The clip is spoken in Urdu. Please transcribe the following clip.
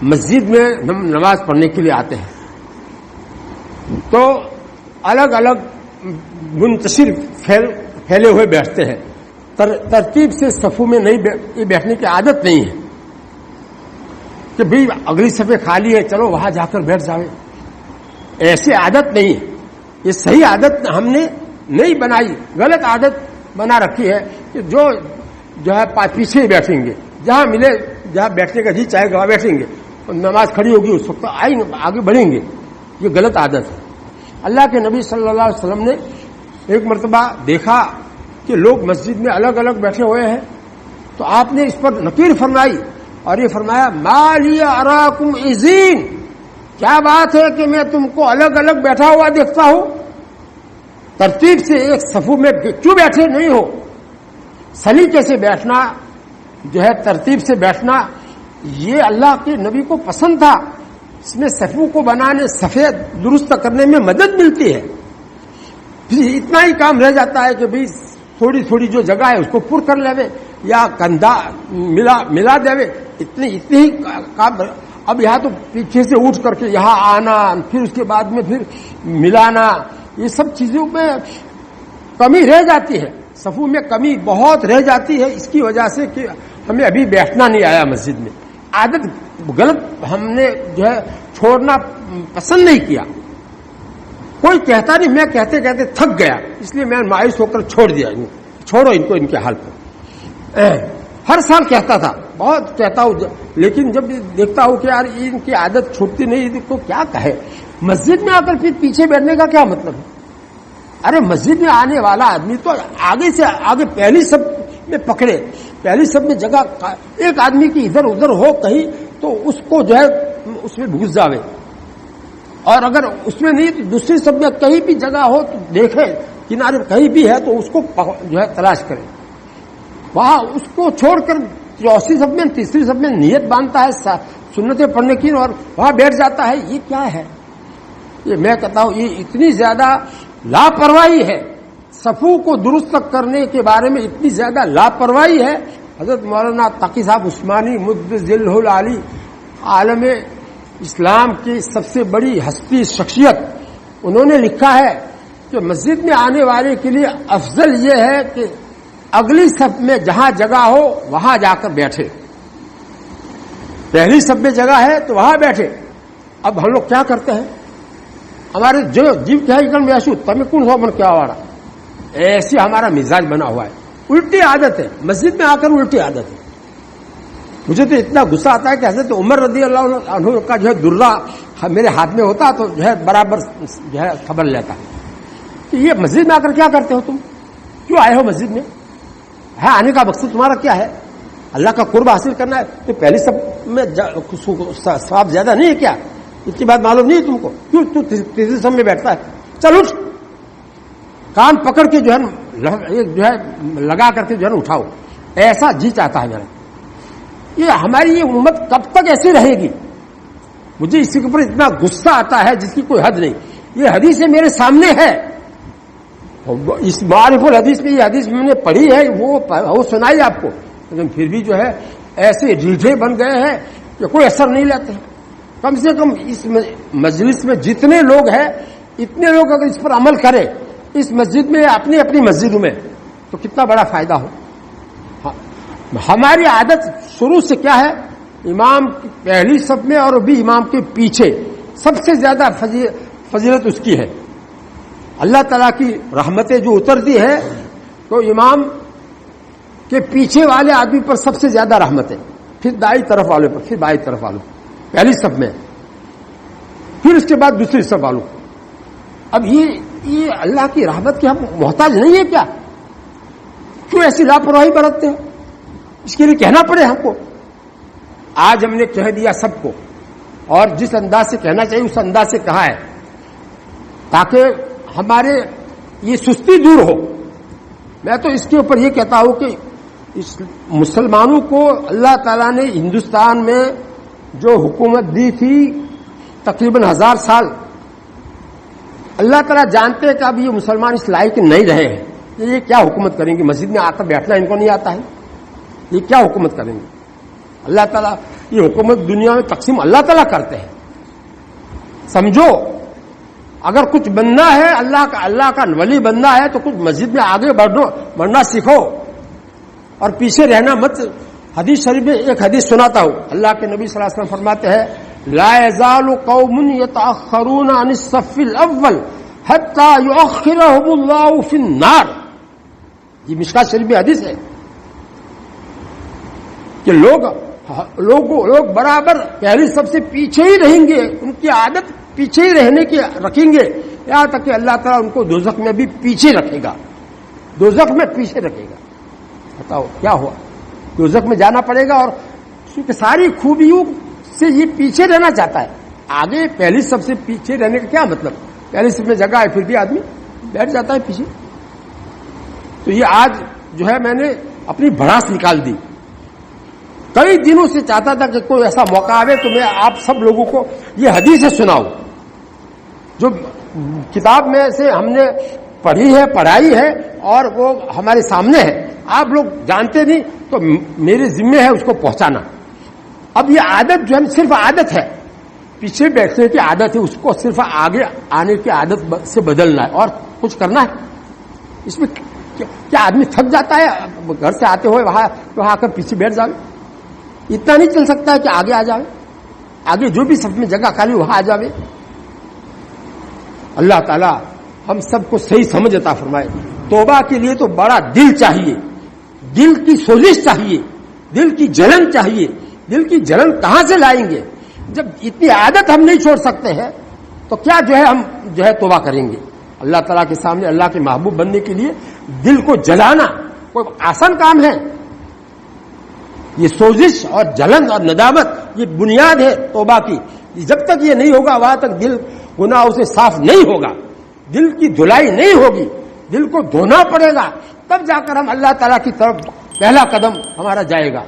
مسجد میں ہم نماز پڑھنے کے لیے آتے ہیں تو الگ الگ منتشر پھیلے ہوئے بیٹھتے ہیں. ترتیب سے صفوں میں نہیں بیٹھنے کی عادت نہیں ہے کہ بھئی اگلی صفیں خالی ہے چلو وہاں جا کر بیٹھ جاوے. ایسی عادت نہیں ہے. یہ صحیح عادت ہم نے نہیں بنائی, غلط عادت بنا رکھی ہے کہ جو ہے پیچھے ہی بیٹھیں گے, جہاں ملے جہاں بیٹھنے کا جی چاہے گا وہاں بیٹھیں گے, نماز کھڑی ہوگی اس وقت آگے بڑھیں گے. یہ غلط عادت ہے. اللہ کے نبی صلی اللہ علیہ وسلم نے ایک مرتبہ دیکھا کہ لوگ مسجد میں الگ الگ بیٹھے ہوئے ہیں تو آپ نے اس پر نکیر فرمائی اور یہ فرمایا ما لی اراکم عزین, کیا بات ہے کہ میں تم کو الگ الگ بیٹھا ہوا دیکھتا ہوں, ترتیب سے ایک صفوں میں کیوں بیٹھے نہیں ہو. سلیقے سے بیٹھنا جو ہے, ترتیب سے بیٹھنا, یہ اللہ کے نبی کو پسند تھا. اس میں صفوں کو بنانے سفید درست کرنے میں مدد ملتی ہے. پھر اتنا ہی کام رہ جاتا ہے کہ بھئی تھوڑی تھوڑی جو جگہ ہے اس کو پر کر لے یا کندھا ملا دے, اتنی ہی کام. اب یہاں تو پیچھے سے اٹھ کر کے یہاں آنا, پھر اس کے بعد میں پھر ملانا, یہ سب چیزوں میں کمی رہ جاتی ہے. صفوں میں کمی بہت رہ جاتی ہے اس کی وجہ سے کہ ہمیں ابھی بیٹھنا نہیں آیا مسجد میں. عادت غلط ہم نے جو ہے چھوڑنا پسند نہیں کیا. کوئی کہتا نہیں, میں کہتے کہتے تھک گیا اس لیے میں مایوس ہو کر چھوڑ دیا. چھوڑو ان کو ان کے حال پر. ہر سال کہتا تھا, بہت کہتا ہوں, لیکن جب دیکھتا ہوں کہ یار ان کی عادت چھوٹتی نہیں تو کیا کہے. مسجد میں آ کر پھر پیچھے بیٹھنے کا کیا مطلب ہے. ارے مسجد میں آنے والا آدمی تو آگے سے آگے پہلی سب میں پکڑے, پہلی سب میں جگہ, ایک آدمی کی ادھر ادھر ہو کہیں تو اس کو جو ہے اس میں گھس جاوے, اور اگر اس میں نہیں تو دوسری سب میں کہیں بھی جگہ ہو تو دیکھے کنارے کہیں بھی ہے تو اس کو جو ہے تلاش کرے. وہاں اس کو چھوڑ کر چوتھی سب میں تیسری سب میں نیت باندھتا ہے سنتیں پڑھنے کی اور وہاں بیٹھ جاتا ہے. یہ کیا ہے؟ یہ میں کہتا ہوں یہ اتنی زیادہ لاپرواہی ہے. صفوں کو درست کرنے کے بارے میں اتنی زیادہ لاپرواہی ہے. حضرت مولانا تقی صاحب عثمانی مدذلہ العالی, عالم اسلام کی سب سے بڑی ہستی شخصیت, انہوں نے لکھا ہے کہ مسجد میں آنے والے کے لیے افضل یہ ہے کہ اگلی صف میں جہاں جگہ ہو وہاں جا کر بیٹھے. پہلی صف میں جگہ ہے تو وہاں بیٹھے. اب ہم لوگ کیا کرتے ہیں, ہمارے جو جیو کیا بیسو تمہیں کون سو من کیا وارا, ایسی ہمارا مزاج بنا ہوا ہے. الٹی عادت ہے, مسجد میں آ کر الٹی عادت ہے. مجھے تو اتنا غصہ آتا ہے کہ حضرت عمر رضی اللہ عنہ کا جو ہے درہ میرے ہاتھ میں ہوتا تو جو ہے برابر جو ہے خبر لیتا کہ یہ مسجد میں آ کر کیا کرتے ہو, تم کیوں آئے ہو مسجد میں, ہے آنے کا مقصد تمہارا کیا ہے, اللہ کا قرب حاصل کرنا ہے. تو پہلی سب میں ثواب زیادہ نہیں ہے کیا, اتنی بات معلوم نہیں ہے تم کو, کیوں تو تیسری سب میں بیٹھتا ہے. چل اٹھ, کان پکڑ کے جو ہے لگا کر کے جو ہے اٹھاؤ. ایسا جی چاہتا ہے میرا. یہ ہماری یہ امت کب تک ایسی رہے گی. مجھے اسی کے اوپر اتنا غصہ آتا ہے جس کی کوئی حد نہیں. یہ حدیث میرے سامنے ہے, اس معارف الحدیث میں یہ حدیث میں نے پڑھی ہے, وہ سنائی آپ کو, لیکن پھر بھی جو ہے ایسے ریٹھے بن گئے ہیں کہ کوئی اثر نہیں لیتے. کم سے کم اس مجلس میں جتنے لوگ ہیں اتنے لوگ اگر اس پر عمل کریں اس مسجد میں اپنی اپنی مسجدوں میں تو کتنا بڑا فائدہ ہو. ہماری عادت شروع سے کیا ہے, امام کی پہلی صف میں اور بھی امام کے پیچھے سب سے زیادہ فضیلت اس کی ہے. اللہ تعالیٰ کی رحمتیں جو اترتی ہے تو امام کے پیچھے والے آدمی پر سب سے زیادہ رحمت ہے, پھر دائیں طرف والے پر, پھر بائیں طرف والوں, پہلی صف میں, پھر اس کے بعد دوسری صف والوں. اب یہ اللہ کی رحمت کے ہم محتاج نہیں ہے کیا؟ کیوں ایسی لاپرواہی برتتے ہیں؟ اس کے لیے کہنا پڑے ہم کو. آج ہم نے کہہ دیا سب کو, اور جس انداز سے کہنا چاہیے اس انداز سے کہا ہے تاکہ ہمارے یہ سستی دور ہو. میں تو اس کے اوپر یہ کہتا ہوں کہ اس مسلمانوں کو اللہ تعالیٰ نے ہندوستان میں جو حکومت دی تھی تقریباً 1000 سال, اللہ تعالیٰ جانتے ہیں کہ اب یہ مسلمان اس لائق نہیں رہے ہیں. یہ کیا حکومت کریں گے؟ مسجد میں آ کر بیٹھنا ان کو نہیں آتا ہے, یہ کیا حکومت کریں گے؟ اللہ تعالیٰ یہ حکومت دنیا میں تقسیم اللہ تعالیٰ کرتے ہیں. سمجھو اگر کچھ بننا ہے اللہ کا ولی بننا ہے تو کچھ مسجد میں آگے بڑھنا سیکھو اور پیچھے رہنا مت. حدیث شریف میں ایک حدیث سناتا ہوں. اللہ کے نبی صلی اللہ علیہ وسلم فرماتے ہیں لا يزال قوم يتأخرون عن الصف الاول حتى يؤخرهم الله في النار. یہ مشکات شریف میں حدیث ہے کہ لوگ برابر پہلی سب سے پیچھے ہی رہیں گے. ان کی عادت پیچھے ہی رہنے کی رکھیں گے یہاں تک کہ اللہ تعالیٰ ان کو دوزخ میں بھی پیچھے رکھے گا. دوزخ میں پیچھے رکھے گا. بتاؤ کیا ہوا؟ دوزخ میں جانا پڑے گا اور اس کی ساری خوبیوں سے یہ پیچھے رہنا چاہتا ہے. آگے پہلی سب سے پیچھے رہنے کا کیا مطلب؟ پہلی سب میں جگہ ہے پھر بھی آدمی بیٹھ جاتا ہے پیچھے. تو یہ آج جو ہے میں نے اپنی بھڑاس نکال دی. کئی دنوں سے چاہتا تھا کہ کوئی ایسا موقع آئے تو میں آپ سب لوگوں کو یہ حدیث سناؤں جو کتاب میں سے ہم نے پڑھی ہے پڑھائی ہے اور وہ ہمارے سامنے ہے. آپ لوگ جانتے نہیں تو میرے ذمہ ہے اس کو پہنچانا. اب یہ عادت جو ہے صرف عادت ہے, پیچھے بیٹھنے کی عادت ہے, اس کو صرف آگے آنے کی عادت سے بدلنا ہے اور کچھ کرنا ہے. اس میں کیا آدمی تھک جاتا ہے گھر سے آتے ہوئے وہاں آ کر پیچھے بیٹھ جائے؟ اتنا نہیں چل سکتا ہے کہ آگے آ جائے, آگے جو بھی سب میں جگہ خالی وہاں آ جائے. اللہ تعالیٰ ہم سب کو صحیح سمجھ عطا فرمائے. توبہ کے لیے تو بڑا دل چاہیے, دل کی سوزش چاہیے, دل کی جلن چاہیے. دل کی جلن کہاں سے لائیں گے جب اتنی عادت ہم نہیں چھوڑ سکتے ہیں؟ تو کیا جو ہے ہم جو ہے توبہ کریں گے؟ اللہ تعالیٰ کے سامنے اللہ کے محبوب بننے کے لیے دل کو جلانا کوئی آسان کام ہے؟ یہ سوزش اور جلن اور ندامت یہ بنیاد ہے توبہ کی. جب تک یہ نہیں ہوگا وہاں تک دل گناہوں سے صاف نہیں ہوگا, دل کی دھلائی نہیں ہوگی, دل کو دھونا پڑے گا, تب جا کر ہم اللہ تعالیٰ کی طرف پہلا قدم ہمارا جائے گا.